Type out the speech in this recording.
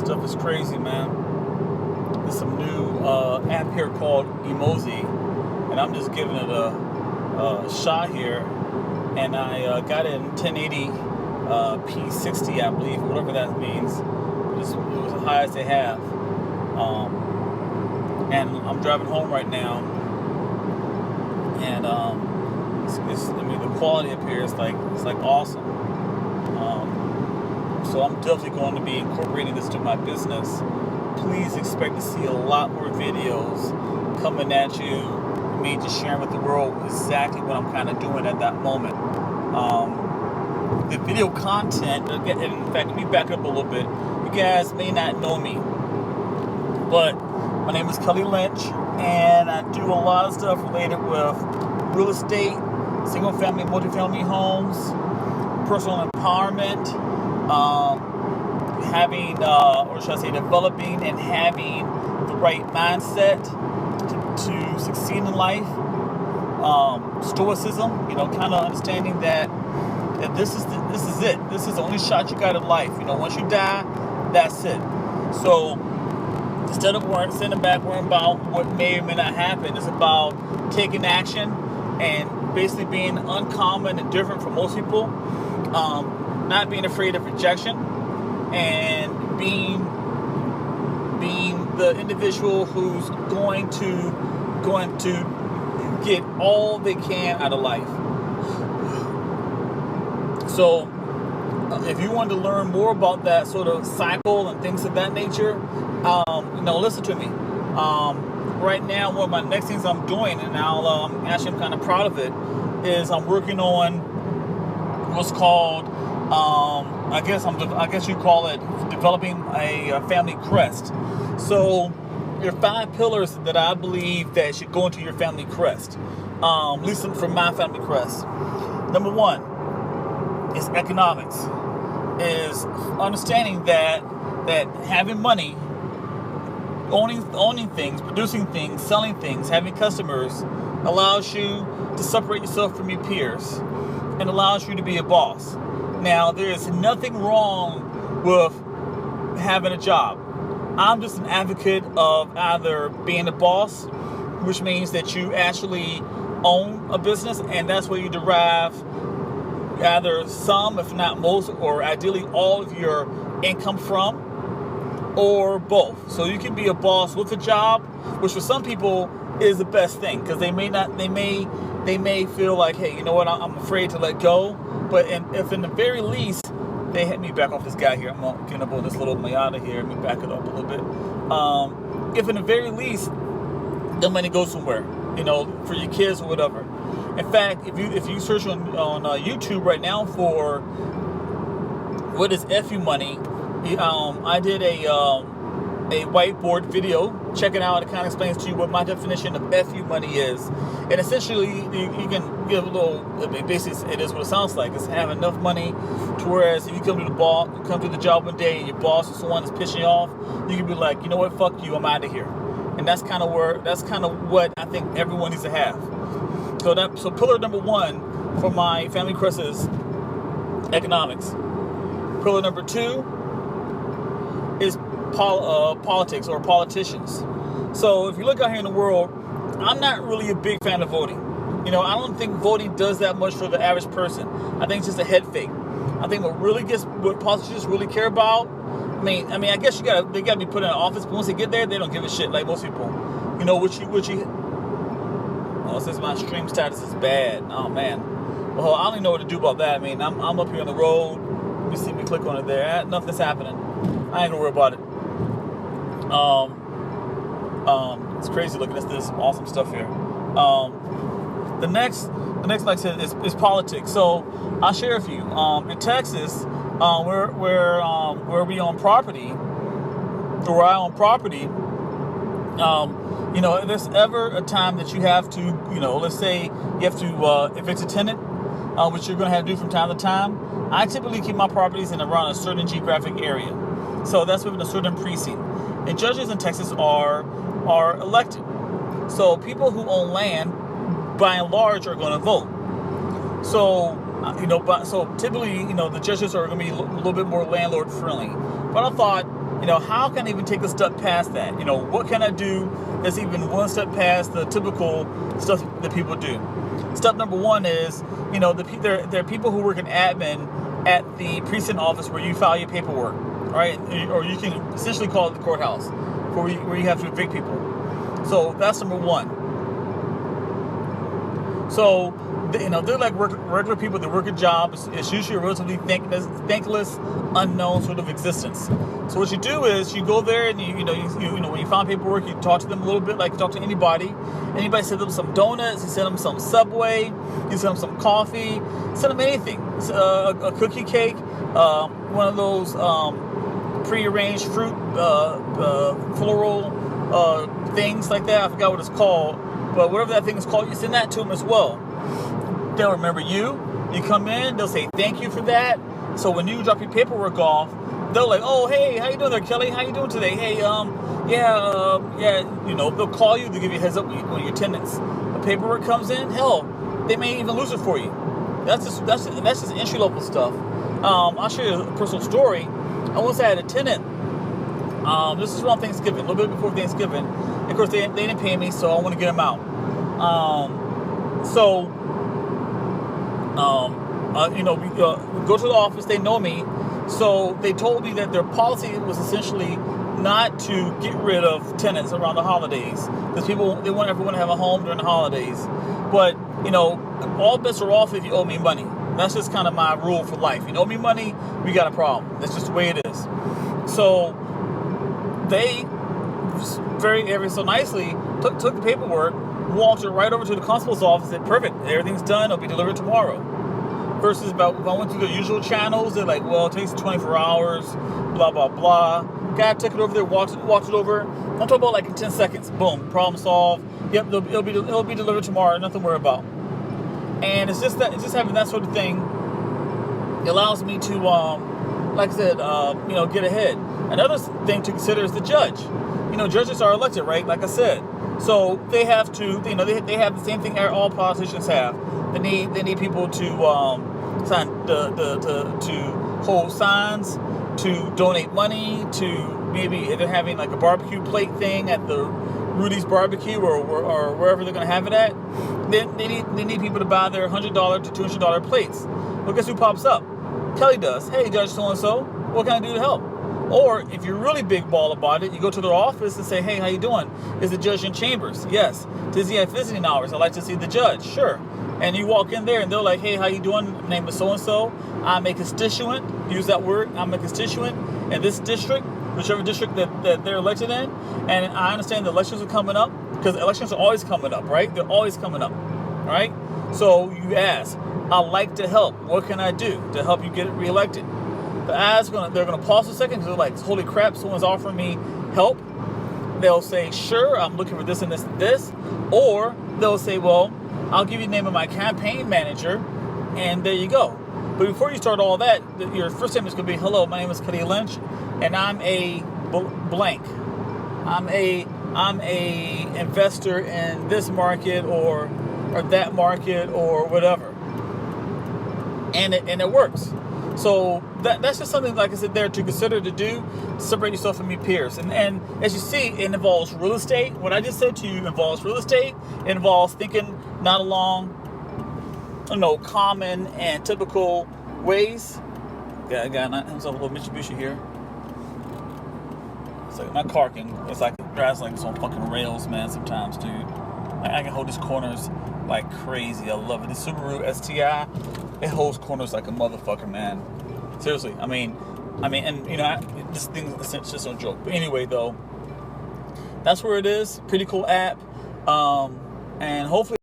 Stuff is crazy, man. There's some new app here called Emoze, and I'm just giving it a shot here. And I got it in 1080 p60, I believe, whatever that means. It was the highest they have. And I'm driving home right now, and the quality up here is like awesome. So I'm definitely going to be incorporating this to my business. Please expect to see a lot more videos coming at you. Me just sharing with the world exactly what I'm kind of doing at that moment. The video content, in fact, let me back up a little bit. You guys may not know me, but my name is Kelly Lynch, and I do a lot of stuff related with real estate, single family, multifamily homes, personal empowerment, developing and having the right mindset to succeed in life. Stoicism, kind of understanding that this is it. This is the only shot you got at life. Once you die, that's it. So instead of sitting back worrying about what may or may not happen, it's about taking action and basically being uncommon and different from most people. Not being afraid of rejection, and being the individual who's going to get all they can out of life. So if you want to learn more about that sort of cycle and things of that nature, listen to me. Right now, one of my next things I'm doing, and I'm kind of proud of it, is I'm working on what's called, I guess you call it developing a family crest. So there are 5 pillars that I believe that should go into your family crest, at least from my family crest. Number 1 is economics, is understanding that having money, owning things, producing things, selling things, having customers allows you to separate yourself from your peers and allows you to be a boss. Now, there is nothing wrong with having a job. I'm just an advocate of either being a boss, which means that you actually own a business, and that's where you derive either some, if not most, or ideally all of your income from, or both. So you can be a boss with a job, which for some people is the best thing, because they may feel like, hey, you know what, I'm afraid to let go. But if in the very least, they had me back off this guy here. I'm going to get up on this little Miata here. Let me back it up a little bit. If in the very least, the money goes somewhere, for your kids or whatever. In fact, if you search on YouTube right now for what is FU money, I did a whiteboard video. Check it out. It kind of explains to you what my definition of FU money is. And essentially, you can give a little. Basically, it is what it sounds like. It's having enough money to whereas if you come to the job one day and your boss or someone is pissing you off, you can be like, you know what, fuck you, I'm out of here. And that's kind of what I think everyone needs to have. So pillar number 1 for my family crest is economics. Pillar number 2 is politics or politicians. So if you look out here in the world, I'm not really a big fan of voting. I don't think voting does that much for the average person. I think it's just a head fake. I think what politicians really care about, I mean, I guess they gotta be put in an office, but once they get there, they don't give a shit like most people. It says my stream status is bad. Oh man. Well, I don't even know what to do about that. I mean, I'm up here on the road. You see me click on it there. Nothing's happening. I ain't gonna worry about it. It's crazy looking at this awesome stuff here. The next, like I said, is politics. So I'll share with you. In Texas, where we own property, or where I own property, if there's ever a time that you have to, let's say you have to evict a tenant, which you're going to have to do from time to time, I typically keep my properties in around a certain geographic area. So that's within a certain precinct. And judges in Texas are elected. So people who own land, by and large, are going to vote. So, so typically, the judges are going to be a little bit more landlord friendly. But I thought, how can I even take a step past that? What can I do that's even one step past the typical stuff that people do? Step number one is, there are people who work in admin at the precinct office where you file your paperwork, right? Or you can essentially call it the courthouse, where you have to evict people. So that's number one. So, they're like regular people that work a job. It's usually a relatively thankless, unknown sort of existence. So what you do is you go there and when you file paperwork, you talk to them a little bit like you talk to anybody. Anybody send them some donuts, you send them some Subway, you send them some coffee, send them anything. A cookie cake, one of those prearranged fruit floral things like that. I forgot what it's called, but whatever that thing is called, you send that to them as well. They'll remember you. You come in, they'll say thank you for that. So when you drop your paperwork off, they'll like, oh, hey, how you doing there, Kelly? How you doing today? Hey, they'll call you, they'll give you a heads up when your attendance. The paperwork comes in, hell, they may even lose it for you. That's just entry level stuff. I'll show you a personal story. I once had a tenant. This is around Thanksgiving, a little bit before Thanksgiving. Of course, they didn't pay me, so I want to get them out. We go to the office. They know me, so they told me that their policy was essentially not to get rid of tenants around the holidays, because they want everyone to have a home during the holidays. But all bets are off if you owe me money. That's just kind of my rule for life. You owe me money, we got a problem. That's just the way it is. So they ever so nicely took the paperwork, walked it right over to the constable's office, said, perfect, everything's done, it'll be delivered tomorrow. Versus if I went through the usual channels, they're like, well, it takes 24 hours, blah, blah, blah. Guy took it over there, walked it over. I'm talking about like in 10 seconds. Boom, problem solved. Yep, it'll be delivered tomorrow, nothing to worry about. And it's just having that sort of thing. It allows me to, like I said, get ahead. Another thing to consider is the judge. Judges are elected, right? Like I said. So they have to, they have the same thing all politicians have. They need people to sign to hold signs, to donate money, to maybe if they're having like a barbecue plate thing at the Rudy's Barbecue or wherever they're going to have it at. They need people to buy their $100 to $200 plates. Well, guess who pops up? Kelly does. Hey, Judge so-and-so, what can I do to help? Or if you're really big ball about it, you go to their office and say, hey, how you doing? Is the judge in chambers? Yes. Does he have visiting hours? I'd like to see the judge. Sure. And you walk in there and they're like, hey, how you doing? My name is so-and-so. I'm a constituent. Use that word. I'm a constituent in this district, whichever district that they're elected in. And I understand the elections are coming up, because elections are always coming up, right? They're always coming up, right? So you ask, I'd like to help. What can I do to help you get reelected? The eyes they're gonna pause a second because they're like, holy crap, someone's offering me help. They'll say, sure, I'm looking for this and this and this. Or they'll say, well, I'll give you the name of my campaign manager, and there you go. But before you start all that, your first name is gonna be, hello, my name is Kelly Lynch, and I'm a blank. I'm a investor in this market or that market or whatever. And it works. So that's just something, like I said, there to consider to do to separate yourself from your peers. And as you see, it involves real estate. What I just said to you involves real estate. It involves thinking not along, common and typical ways. I got himself a little Mitsubishi here. It's like my car it's like it drives like it's on fucking rails, man. Sometimes, dude. I can hold these corners like crazy. I love it. The Subaru STI, it holds corners like a motherfucker, man. Seriously. I mean, and this thing is just no joke. But anyway, though, that's where it is. Pretty cool app. And hopefully